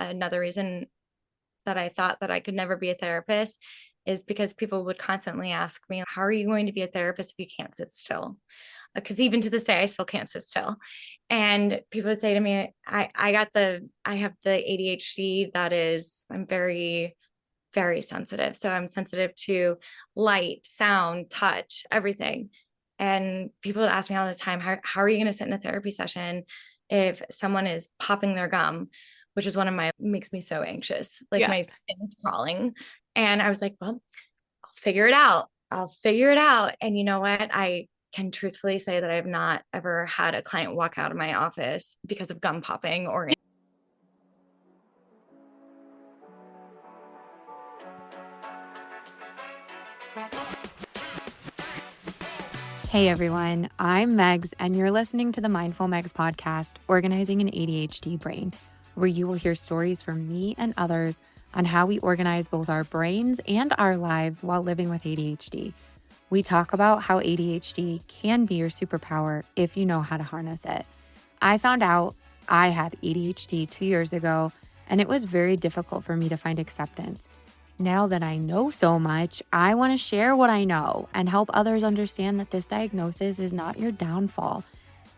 another reason that I thought that I could never be a therapist is because people would constantly ask me, how are you going to be a therapist if you can't sit still? Because even to this day, I still can't sit still. And people would say to me, I have the ADHD that is, I'm very, very sensitive. So I'm sensitive to light, sound, touch, everything. And people would ask me all the time, how are you going to sit in a therapy session if someone is popping their gum, which is one of my, makes me so anxious. Like Yeah. my skin is crawling. And I was like, well, I'll figure it out. I'll figure it out. And you know what? I can truthfully say that I've not ever had a client walk out of my office because of gum popping or. Hey everyone, I'm Megs, and you're listening to the Mindful Megs podcast, Organizing an ADHD Brain, where you will hear stories from me and others on how we organize both our brains and our lives while living with ADHD. We talk about how ADHD can be your superpower if you know how to harness it. I found out I had ADHD 2 years ago, and it was very difficult for me to find acceptance. Now that I know so much, I want to share what I know and help others understand that this diagnosis is not your downfall.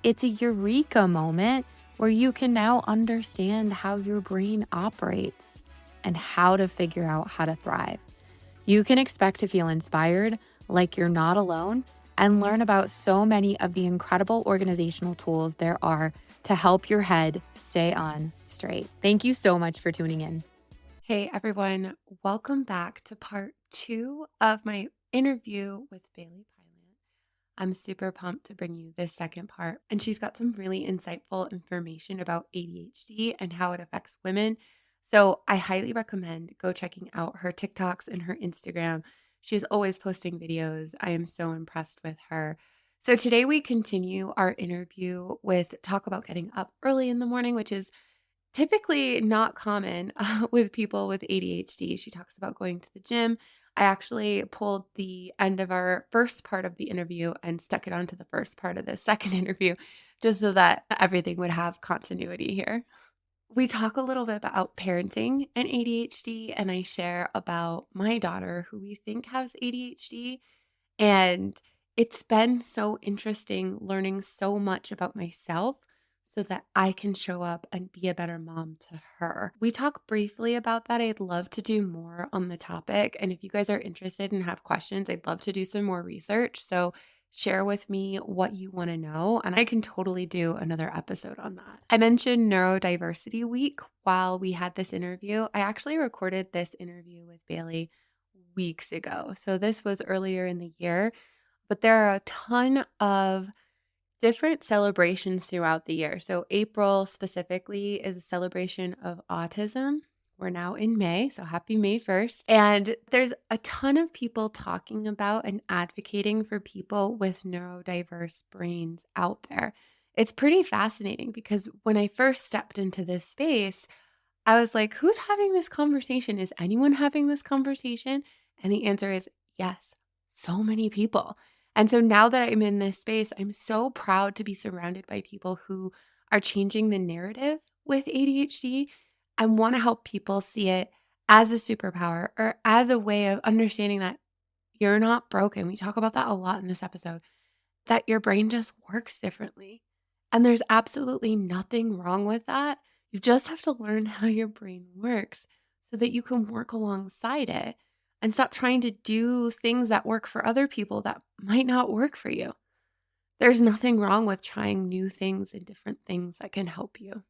It's a eureka moment where you can now understand how your brain operates and how to figure out how to thrive. You can expect to feel inspired, like you're not alone, and learn about so many of the incredible organizational tools there are to help your head stay on straight. Thank you so much for tuning in. Hey everyone, welcome back to part 2 of my interview with Bailey Pilot. I'm super pumped to bring you this second part, and she's got some really insightful information about ADHD and how it affects women. So I highly recommend go checking out her TikToks and her Instagram. She's always posting videos. I am so impressed with her. So today we continue our interview with talk about getting up early in the morning, which is typically not common with people with ADHD. She talks about going to the gym. I actually pulled the end of our first part of the interview and stuck it onto the first part of the second interview just so that everything would have continuity here. We talk a little bit about parenting and ADHD, and I share about my daughter who we think has ADHD. And it's been so interesting learning so much about myself so that I can show up and be a better mom to her. We talk briefly about that. I'd love to do more on the topic. And if you guys are interested and have questions, I'd love to do some more research. So share with me what you want to know, and I can totally do another episode on that. I mentioned Neurodiversity Week while we had this interview. I actually recorded this interview with Bailey weeks ago. So this was earlier in the year, but there are a ton of different celebrations throughout the year. So April specifically is a celebration of autism. We're now in May, so happy May 1st. And there's a ton of people talking about and advocating for people with neurodiverse brains out there. It's pretty fascinating because when I first stepped into this space, I was like, who's having this conversation? Is anyone having this conversation? And the answer is yes, so many people. And so now that I'm in this space, I'm so proud to be surrounded by people who are changing the narrative with ADHD and want to help people see it as a superpower or as a way of understanding that you're not broken. We talk about that a lot in this episode, that your brain just works differently. And there's absolutely nothing wrong with that. You just have to learn how your brain works so that you can work alongside it and stop trying to do things that work for other people that might not work for you. There's nothing wrong with trying new things and different things that can help you.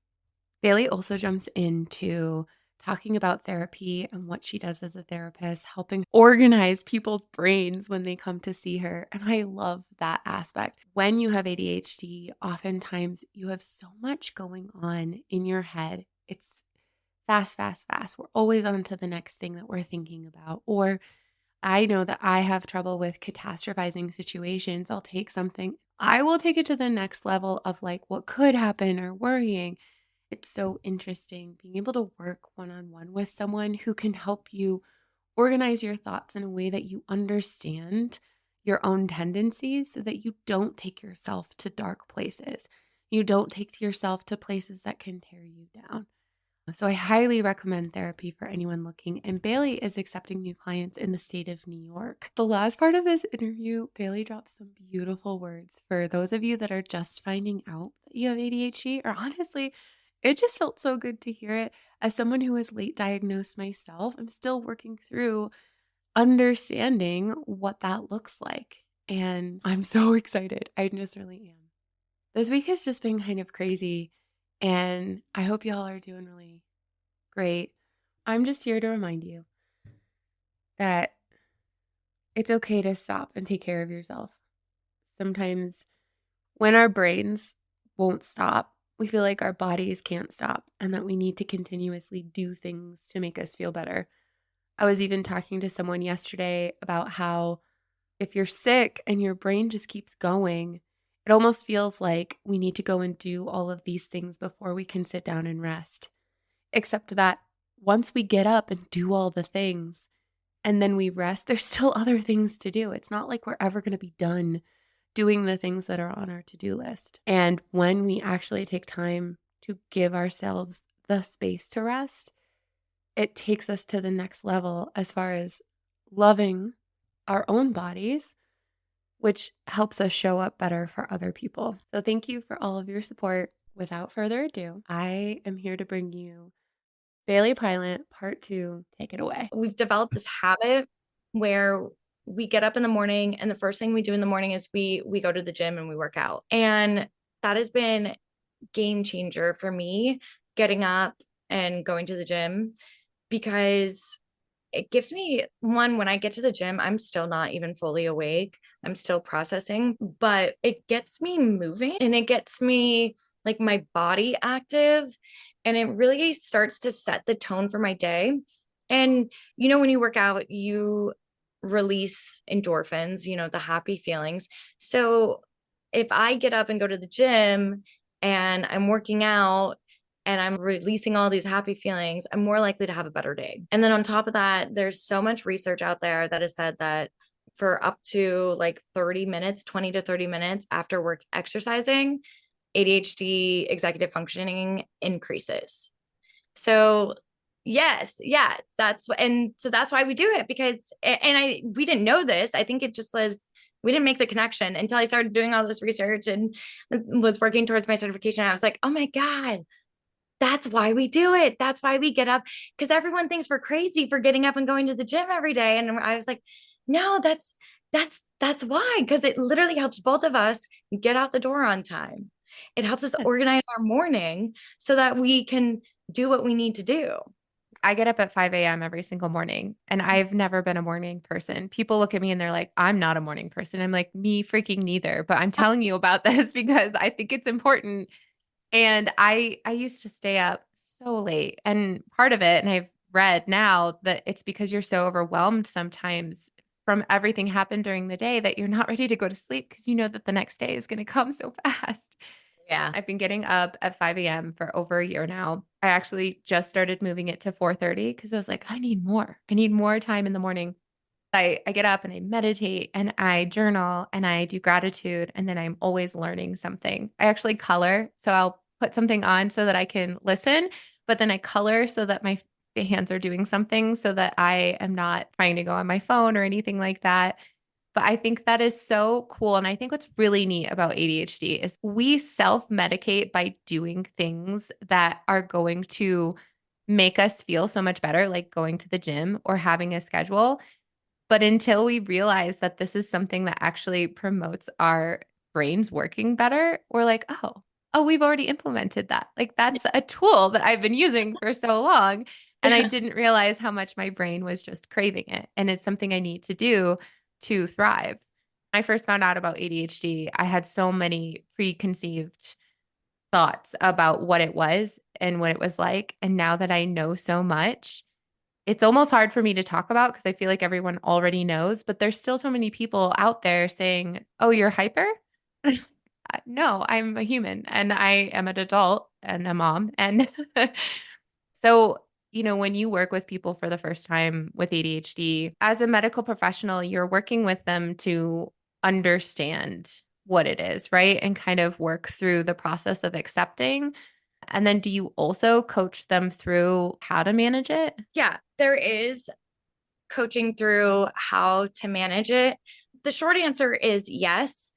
Bailey also jumps into talking about therapy and what she does as a therapist, helping organize people's brains when they come to see her. And I love that aspect. When you have ADHD, oftentimes you have so much going on in your head. It's fast, fast, fast. We're always on to the next thing that we're thinking about. Or I know that I have trouble with catastrophizing situations. I'll take something, I will take it to the next level of like what could happen or worrying. It's so interesting being able to work one on one with someone who can help you organize your thoughts in a way that you understand your own tendencies so that you don't take yourself to dark places. You don't take yourself to places that can tear you down. So I highly recommend therapy for anyone looking. And Bailey is accepting new clients in the state of New York. The last part of this interview, Bailey dropped some beautiful words for those of you that are just finding out that you have ADHD, or honestly, it just felt so good to hear it. As someone who was late diagnosed myself, I'm still working through understanding what that looks like. And I'm so excited. I just really am. This week has just been kind of crazy, and I hope y'all are doing really great. I'm just here to remind you that it's okay to stop and take care of yourself. Sometimes when our brains won't stop, we feel like our bodies can't stop and that we need to continuously do things to make us feel better. I was even talking to someone yesterday about how if you're sick and your brain just keeps going, it almost feels like we need to go and do all of these things before we can sit down and rest. Except that once we get up and do all the things and then we rest, there's still other things to do. It's not like we're ever going to be done doing the things that are on our to-do list. And when we actually take time to give ourselves the space to rest, it takes us to the next level as far as loving our own bodies, which helps us show up better for other people. So thank you for all of your support. Without further ado, I am here to bring you Bailey Pilot Part 2. Take it away. We've developed this habit where we get up in the morning and the first thing we do in the morning is we go to the gym and we work out. And that has been game changer for me, getting up and going to the gym, because it gives me one, when I get to the gym, I'm still not even fully awake. I'm still processing, but it gets me moving and it gets me like my body active, and it really starts to set the tone for my day. And when you work out, you release endorphins, the happy feelings. So if I get up and go to the gym and I'm working out and I'm releasing all these happy feelings, I'm more likely to have a better day. And then on top of that, there's so much research out there that has said that for up to like 30 minutes, 20 to 30 minutes after work exercising, ADHD executive functioning increases. So yes, yeah, that's why we do it, because we didn't know this. I think it just was, we didn't make the connection until I started doing all this research and was working towards my certification. I was like, oh my God, that's why we do it. That's why we get up, because everyone thinks we're crazy for getting up and going to the gym every day. And I was like, no, that's why, because it literally helps both of us get out the door on time. It helps us Yes. organize our morning so that we can do what we need to do. I get up at 5 a.m. every single morning, and I've never been a morning person. People look at me and they're like, I'm not a morning person. I'm like, me freaking neither. But I'm telling you about this because I think it's important. And I used to stay up so late. And part of it, and I've read now that it's because you're so overwhelmed sometimes from everything happened during the day that you're not ready to go to sleep because you know that the next day is going to come so fast. Yeah. I've been getting up at 5 a.m. for over a year now. I actually just started moving it to 4:30 because I was like, I need more. I need more time in the morning. I get up and I meditate and I journal and I do gratitude, and then I'm always learning something. I actually color. So I'll put something on so that I can listen, but then I color so that my hands are doing something so that I am not trying to go on my phone or anything like that. But I think that is so cool. And I think what's really neat about ADHD is we self medicate by doing things that are going to make us feel so much better, like going to the gym or having a schedule. But until we realize that this is something that actually promotes our brains working better, we're like, oh, we've already implemented that. Like that's a tool that I've been using for so long. And I Yeah. didn't realize how much my brain was just craving it. And it's something I need to do to thrive. When I first found out about ADHD, I had so many preconceived thoughts about what it was and what it was like. And now that I know so much, it's almost hard for me to talk about because I feel like everyone already knows, but there's still so many people out there saying, "Oh, you're hyper?" No, I'm a human and I am an adult and a mom. And so, when you work with people for the first time with ADHD, as a medical professional, you're working with them to understand what it is, right? And kind of work through the process of accepting. And then do you also coach them through how to manage it? Yeah, there is coaching through how to manage it. The short answer is yes,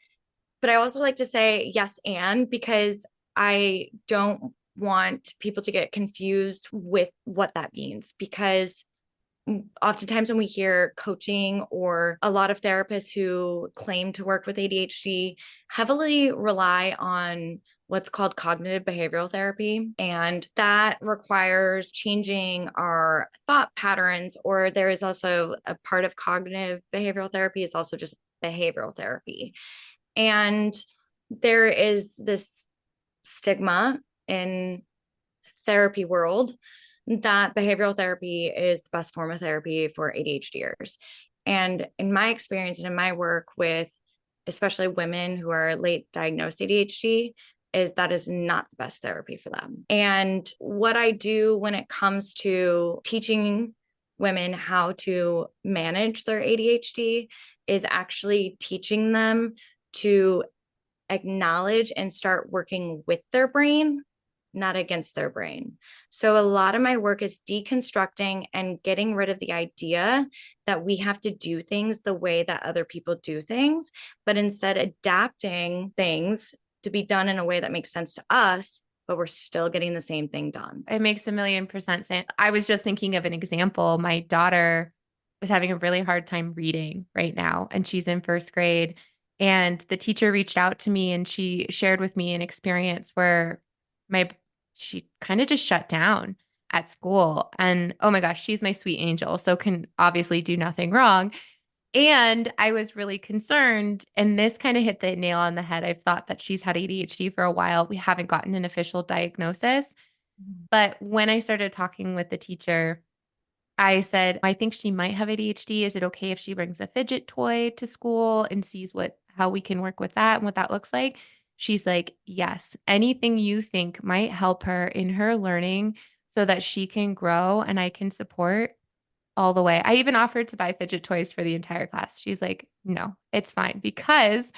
but I also like to say yes and because I don't want people to get confused with what that means because oftentimes when we hear coaching or a lot of therapists who claim to work with ADHD heavily rely on what's called cognitive behavioral therapy. And that requires changing our thought patterns, or there is also a part of cognitive behavioral therapy is also just behavioral therapy. And there is this stigma in therapy world that behavioral therapy is the best form of therapy for ADHDers. And in my experience and in my work with especially women who are late diagnosed ADHD, is that is not the best therapy for them. And what I do when it comes to teaching women how to manage their ADHD is actually teaching them to acknowledge and start working with their brain, not against their brain. So a lot of my work is deconstructing and getting rid of the idea that we have to do things the way that other people do things, but instead adapting things to be done in a way that makes sense to us, but we're still getting the same thing done. It makes 1,000,000% sense. I was just thinking of an example. My daughter is having a really hard time reading right now, and she's in first grade. And the teacher reached out to me and she shared with me an experience where my she kind of just shut down at school. And oh my gosh, she's my sweet angel, so can obviously do nothing wrong. And I was really concerned. And this kind of hit the nail on the head. I've thought that she's had ADHD for a while. We haven't gotten an official diagnosis. But when I started talking with the teacher, I said, I think she might have ADHD. Is it okay if she brings a fidget toy to school and sees how we can work with that and what that looks like? She's like, yes, anything you think might help her in her learning so that she can grow and I can support all the way. I even offered to buy fidget toys for the entire class. She's like, no, it's fine because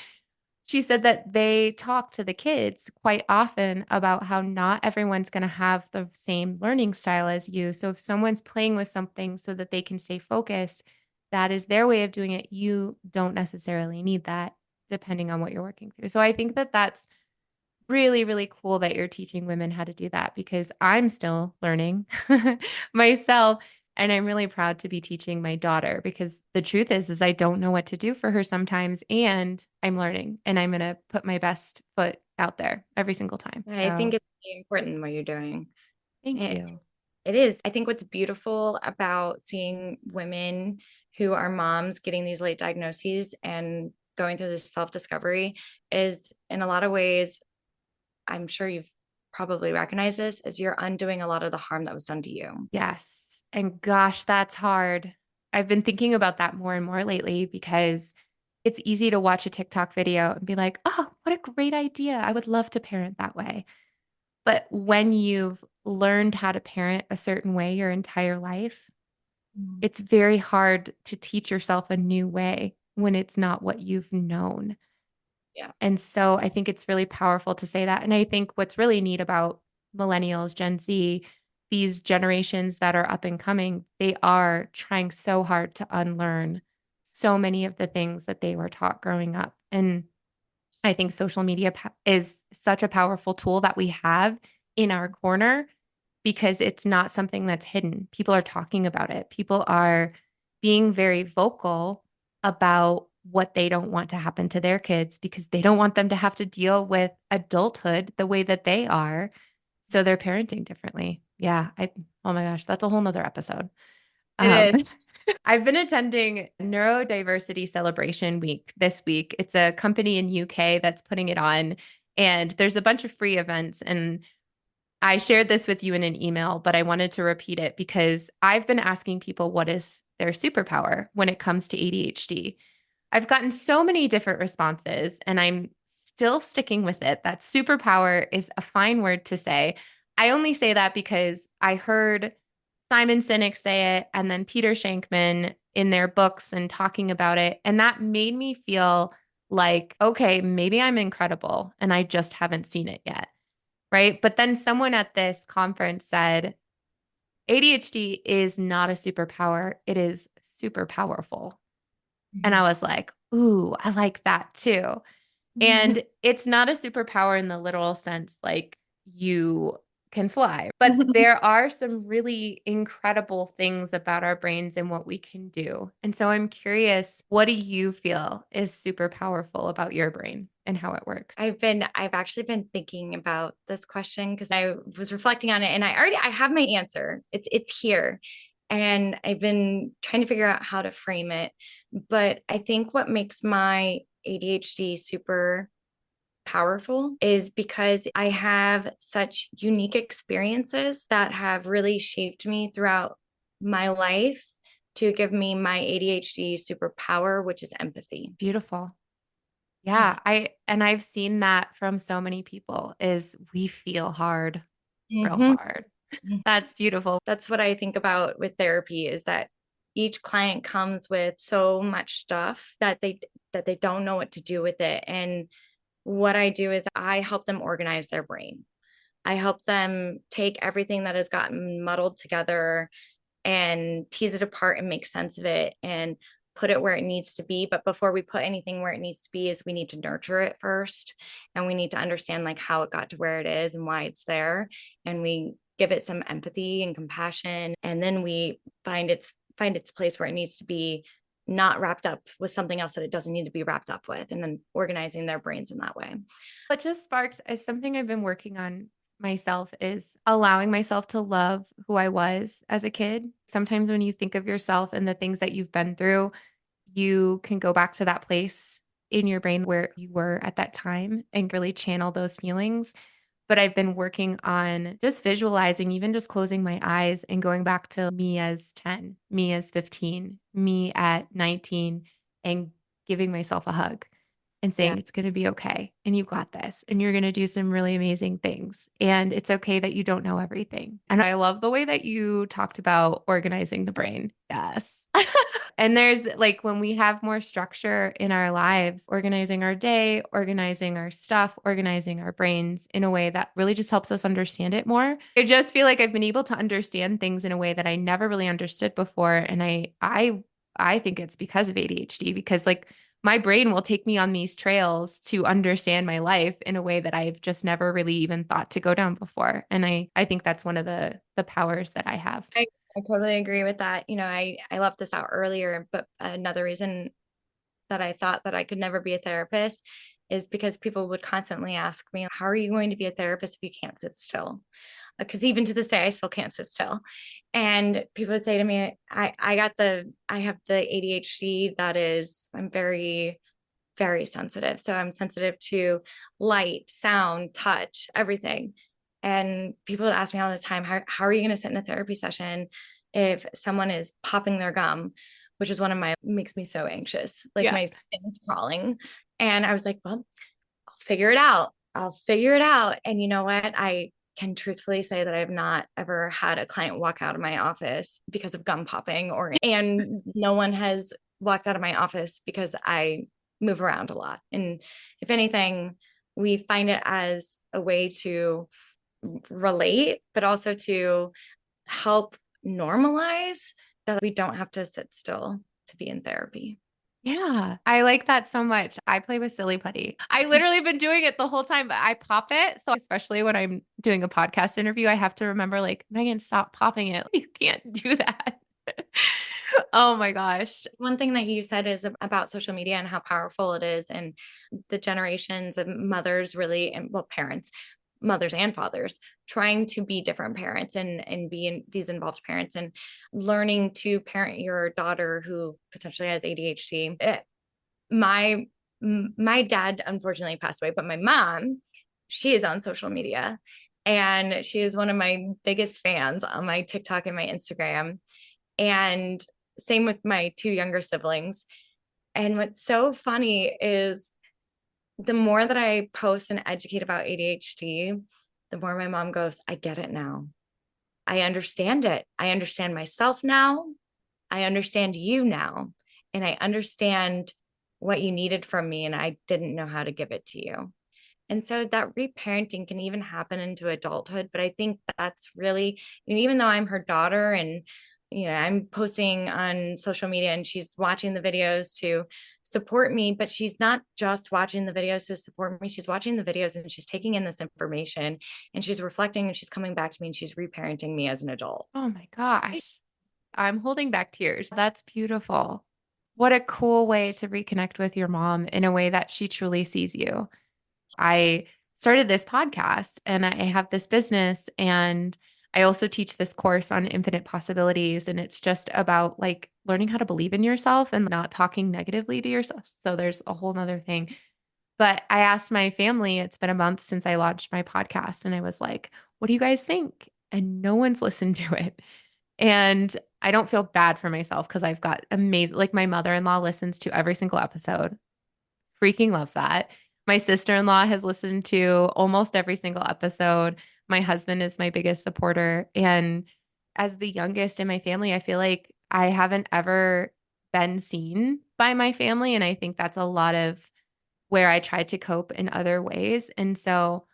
she said that they talk to the kids quite often about how not everyone's going to have the same learning style as you. So if someone's playing with something so that they can stay focused, that is their way of doing it. You don't necessarily need that depending on what you're working through. So I think that that's really, really cool that you're teaching women how to do that because I'm still learning myself. And I'm really proud to be teaching my daughter because the truth is I don't know what to do for her sometimes. And I'm learning and I'm going to put my best foot out there every single time. I think So it's really important what you're doing. thank It, you. it is. I think what's beautiful about seeing women who are moms getting these late diagnoses and going through this self discovery is in a lot of ways, I'm sure you've probably recognized this, is you're undoing a lot of the harm that was done to you. Yes. And gosh, that's hard. I've been thinking about that more and more lately because it's easy to watch a TikTok video and be like, oh, what a great idea. I would love to parent that way. But when you've learned how to parent a certain way your entire life, Mm. it's very hard to teach yourself a new way when it's not what you've known. Yeah. And so I think it's really powerful to say that. And I think what's really neat about millennials, Gen Z, these generations that are up and coming, they are trying so hard to unlearn so many of the things that they were taught growing up. And I think social media is such a powerful tool that we have in our corner because it's not something that's hidden. People are talking about it. People are being very vocal about what they don't want to happen to their kids because they don't want them to have to deal with adulthood the way that they are. So they're parenting differently. Yeah. Oh my gosh, that's a whole nother episode. It Um, is. I've been attending Neurodiversity Celebration Week this week. It's a company in UK that's putting it on, and there's a bunch of free events. And I shared this with you in an email, but I wanted to repeat it because I've been asking people what is their superpower when it comes to ADHD. I've gotten so many different responses, and I'm still sticking with it. That superpower is a fine word to say. I only say that because I heard Simon Sinek say it, and then Peter Shankman in their books and talking about it. And that made me feel like, okay, maybe I'm incredible and I just haven't seen it yet. right? But then someone at this conference said, ADHD is not a superpower, it is super powerful. And I was like, ooh, I like that too. Mhm. And it's not a superpower in the literal sense, like you can fly, but there are some really incredible things about our brains and what we can do. And so I'm curious, what do you feel is super powerful about your brain and how it works? I've actually been thinking about this question because I was reflecting on it and I have my answer. It's here. And I've been trying to figure out how to frame it. But I think what makes my ADHD super powerful is because I have such unique experiences that have really shaped me throughout my life to give me my ADHD superpower, which is empathy. Beautiful. Yeah. Yeah, I've seen that from so many people is we feel hard, real Mhm. hard. That's beautiful. That's what I think about with therapy is that each client comes with so much stuff that they don't know what to do with it. And what I do is I help them organize their brain. I help them take everything that has gotten muddled together and tease it apart and make sense of it and put it where it needs to be. But before we put anything where it needs to be is we need to nurture it first, and we need to understand like how it got to where it is and why it's there, and we give it some empathy and compassion, and then we find its place where it needs to be, not wrapped up with something else that it doesn't need to be wrapped up with, and then organizing their brains in that way. What just sparks is something I've been working on myself is allowing myself to love who I was as a kid. Sometimes when you think of yourself and the things that you've been through, you can go back to that place in your brain where you were at that time and really channel those feelings. But I've been working on just visualizing, even just closing my eyes and going back to me as 10, me as 15, me at 19, and giving myself a hug and Yeah. saying, it's going to be okay. And you got this. And you're going to do some really amazing things. And it's okay that you don't know everything. And I love the way that you talked about organizing the brain. Yes. And there's like when we have more structure in our lives, organizing our day, organizing our stuff, organizing our brains in a way that really just helps us understand it more. I just feel like I've been able to understand things in a way that I never really understood before. And I think it's because of ADHD, because like my brain will take me on these trails to understand my life in a way that I've just never really even thought to go down before. And I think that's one of the powers that I have. I totally agree with that. You know, I left this out earlier, but another reason that I thought that I could never be a therapist is because people would constantly ask me, how are you going to be a therapist if you can't sit still? Because even to this day, I still can't sit still. And people would say to me, I have the ADHD that is, I'm very, very sensitive. So I'm sensitive to light, sound, touch, everything. And people would ask me all the time, how are you going to sit in a therapy session if someone is popping their gum, which is one of my makes me so anxious. Like Yeah. my skin is crawling. And I was like, well, I'll figure it out. I'll figure it out. And you know what? I can truthfully say that I have not ever had a client walk out of my office because of gum popping, and no one has walked out of my office because I move around a lot. And if anything, we find it as a way to relate, but also to help normalize that we don't have to sit still to be in therapy. Yeah, I like that so much. I play with silly putty. I literally been doing it the whole time, but I pop it. So especially when I'm doing a podcast interview, I have to remember like, Megan, stop popping it. You can't do that. Oh my gosh. One thing that you said is about social media and how powerful it is, and the generations of mothers really, and well, parents, mothers and fathers, trying to be different parents and be in these involved parents and learning to parent your daughter who potentially has ADHD. My my dad unfortunately passed away, but my mom, she is on social media, and she is one of my biggest fans on my TikTok and my Instagram. And same with my two younger siblings. And what's so funny is the more that I post and educate about ADHD, the more my mom goes, I get it now. I understand it. I understand myself now. I understand you now. And I understand what you needed from me. And I didn't know how to give it to you. And so that reparenting can even happen into adulthood. But I think that's really, even though I'm her daughter and, I'm posting on social media and she's watching the videos to support me, but she's not just watching the videos to support me. She's watching the videos and she's taking in this information and she's reflecting and she's coming back to me and she's reparenting me as an adult. Oh my gosh. I'm holding back tears. That's beautiful. What a cool way to reconnect with your mom in a way that she truly sees you. I started this podcast and I have this business, and I also teach this course on infinite possibilities. And it's just about like learning how to believe in yourself and not talking negatively to yourself. So there's a whole nother thing. But I asked my family, it's been a month since I launched my podcast, and I was like, what do you guys think? And no one's listened to it. And I don't feel bad for myself because I've got amazing, like my mother-in-law listens to every single episode. Freaking love that. My sister-in-law has listened to almost every single episode. My husband is my biggest supporter. And as the youngest in my family, I feel like I haven't ever been seen by my family. And I think that's a lot of where I tried to cope in other ways. And so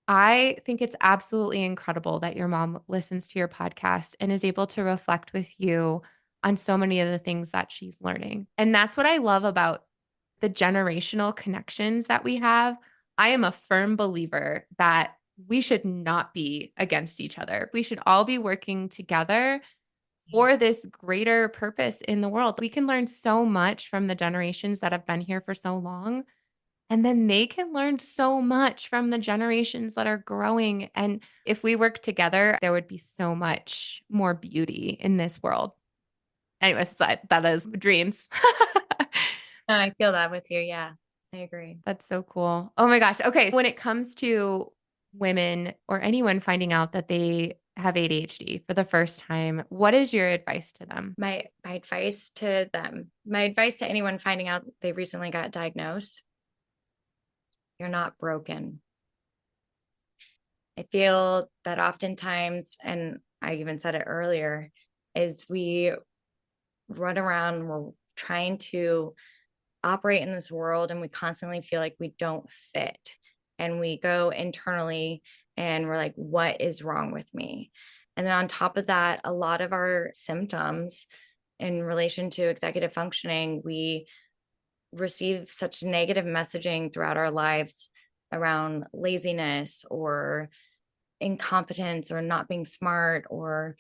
I think it's absolutely incredible that your mom listens to your podcast and is able to reflect with you on so many of the things that she's learning. And that's what I love about the generational connections that we have. I am a firm believer that we should not be against each other. We should all be working together for this greater purpose in the world. We can learn so much from the generations that have been here for so long. And then they can learn so much from the generations that are growing. And if we work together, there would be so much more beauty in this world. Anyways, that is dreams. I feel that with you. Yeah, I agree. That's so cool. Oh my gosh. Okay. When it comes to women or anyone finding out that they have ADHD for the first time, what is your advice to them? My advice to them, my advice to anyone finding out they recently got diagnosed, you're not broken. I feel that oftentimes, and I even said it earlier, is we run around, we're trying to operate in this world and we constantly feel like we don't fit. And we go internally and we're like, what is wrong with me? And then on top of that, a lot of our symptoms in relation to executive functioning, we receive such negative messaging throughout our lives around laziness or incompetence or not being smart or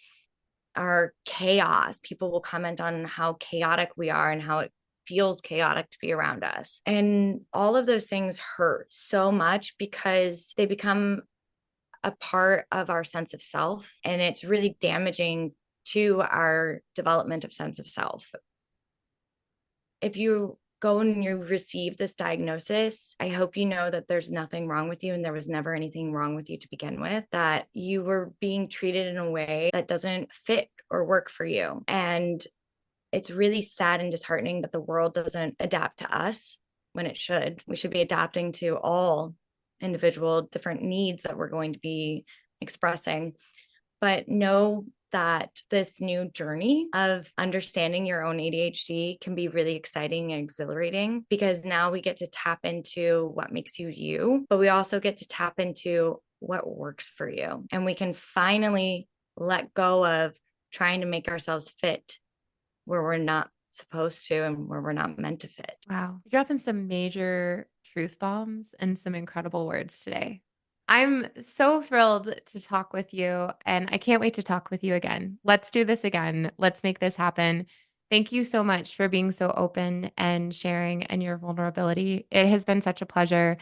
our chaos. People will comment on how chaotic we are and how it feels chaotic to be around us. And all of those things hurt so much because they become a part of our sense of self. And it's really damaging to our development of sense of self. If you go and you receive this diagnosis, I hope you know that there's nothing wrong with you and there was never anything wrong with you to begin with, that you were being treated in a way that doesn't fit or work for you. And it's really sad and disheartening that the world doesn't adapt to us when it should. We should be adapting to all individual different needs that we're going to be expressing. But know that this new journey of understanding your own ADHD can be really exciting and exhilarating because now we get to tap into what makes you you, but we also get to tap into what works for you. And we can finally let go of trying to make ourselves fit where we're not supposed to and where we're not meant to fit. Wow. You're dropping some major truth bombs and some incredible words today. I'm so thrilled to talk with you, and I can't wait to talk with you again. Let's do this again. Let's make this happen. Thank you so much for being so open and sharing and your vulnerability. It has been such a pleasure.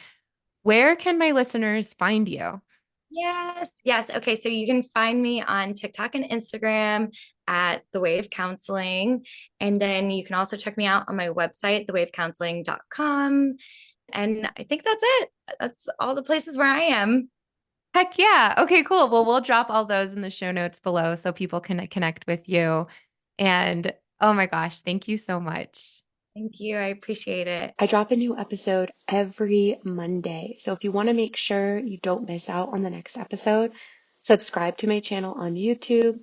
Where can my listeners find you? Yes. Yes. Okay. So you can find me on TikTok and Instagram at The Way of Counseling. And then you can also check me out on my website, thewayofcounseling.com. And I think that's it. That's all the places where I am. Heck yeah. Okay, cool. Well, we'll drop all those in the show notes below so people can connect with you. And oh my gosh, thank you so much. Thank you. I appreciate it. I drop a new episode every Monday. So if you want to make sure you don't miss out on the next episode, subscribe to my channel on YouTube,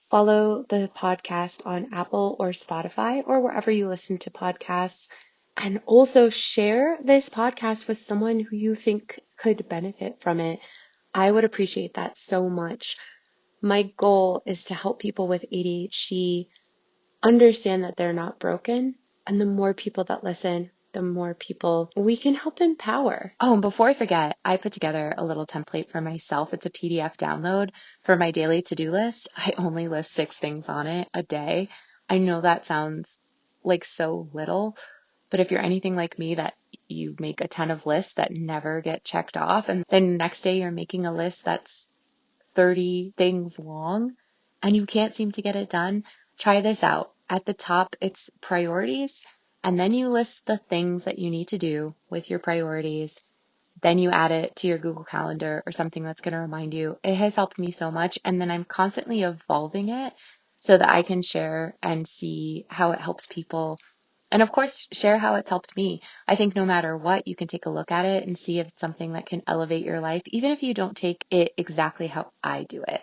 follow the podcast on Apple or Spotify or wherever you listen to podcasts, and also share this podcast with someone who you think could benefit from it, I would appreciate that so much. My goal is to help people with ADHD understand that they're not broken. And the more people that listen, the more people we can help empower. Oh, and before I forget, I put together a little template for myself. It's a PDF download for my daily to-do list. I only list 6 things on it a day. I know that sounds like so little, but if you're anything like me, that you make a ton of lists that never get checked off, and then next day you're making a list that's 30 things long and you can't seem to get it done, try this out. At the top, it's priorities, and then you list the things that you need to do with your priorities. Then you add it to your Google Calendar or something that's going to remind you. It has helped me so much. And then I'm constantly evolving it so that I can share and see how it helps people. And of course, share how it's helped me. I think no matter what, you can take a look at it and see if it's something that can elevate your life, even if you don't take it exactly how I do it,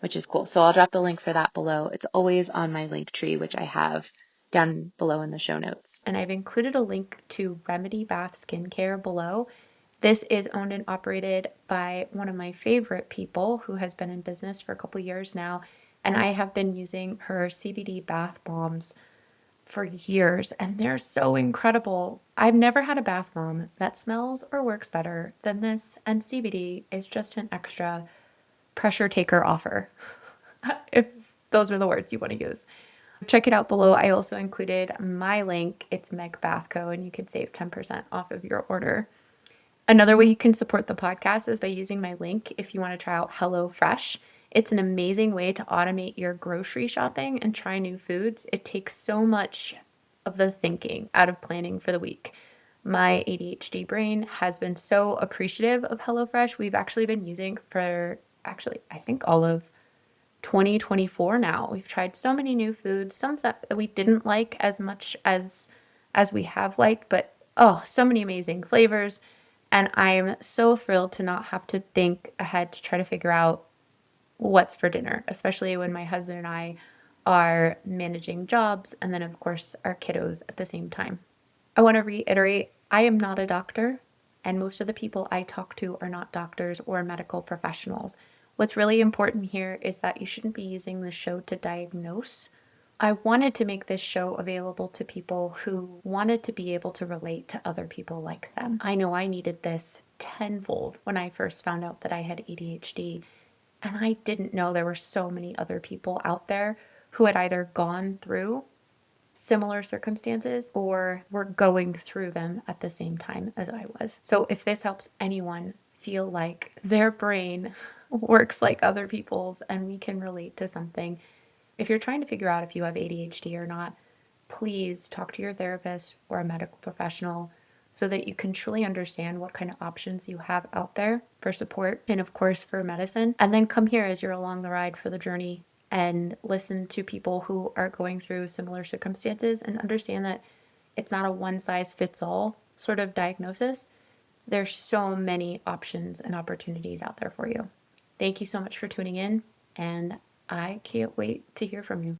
which is cool. So I'll drop the link for that below. It's always on my link tree, which I have down below in the show notes. And I've included a link to Remedy Bath Skincare below. This is owned and operated by one of my favorite people who has been in business for a couple years now. And I have been using her CBD bath bombs for years, and they're so incredible. I've never had a bath bomb that smells or works better than this, and CBD is just an extra pressure taker offer, if those are the words you want to use. Check it out below. I also included my link. It's Meg Bathco, and you can save 10% off of your order. Another way you can support the podcast is by using my link if you want to try out HelloFresh. It's an amazing way to automate your grocery shopping and try new foods. It takes so much of the thinking out of planning for the week. My ADHD brain has been so appreciative of HelloFresh. We've actually been using for I think all of 2024 now. We've tried so many new foods, some that we didn't like as much as we have liked, but oh, so many amazing flavors. And I'm so thrilled to not have to think ahead to try to figure out what's for dinner, especially when my husband and I are managing jobs and then, of course, our kiddos at the same time. I want to reiterate, I am not a doctor, and most of the people I talk to are not doctors or medical professionals. What's really important here is that you shouldn't be using the show to diagnose. I wanted to make this show available to people who wanted to be able to relate to other people like them. I know I needed this tenfold when I first found out that I had ADHD, and I didn't know there were so many other people out there who had either gone through similar circumstances or were going through them at the same time as I was. So if this helps anyone feel like their brain works like other people's and we can relate to something, if you're trying to figure out if you have ADHD or not, please talk to your therapist or a medical professional so that you can truly understand what kind of options you have out there for support and, of course, for medicine. And then come here as you're along the ride for the journey and listen to people who are going through similar circumstances and understand that it's not a one-size-fits-all sort of diagnosis. There's so many options and opportunities out there for you. Thank you so much for tuning in, and I can't wait to hear from you.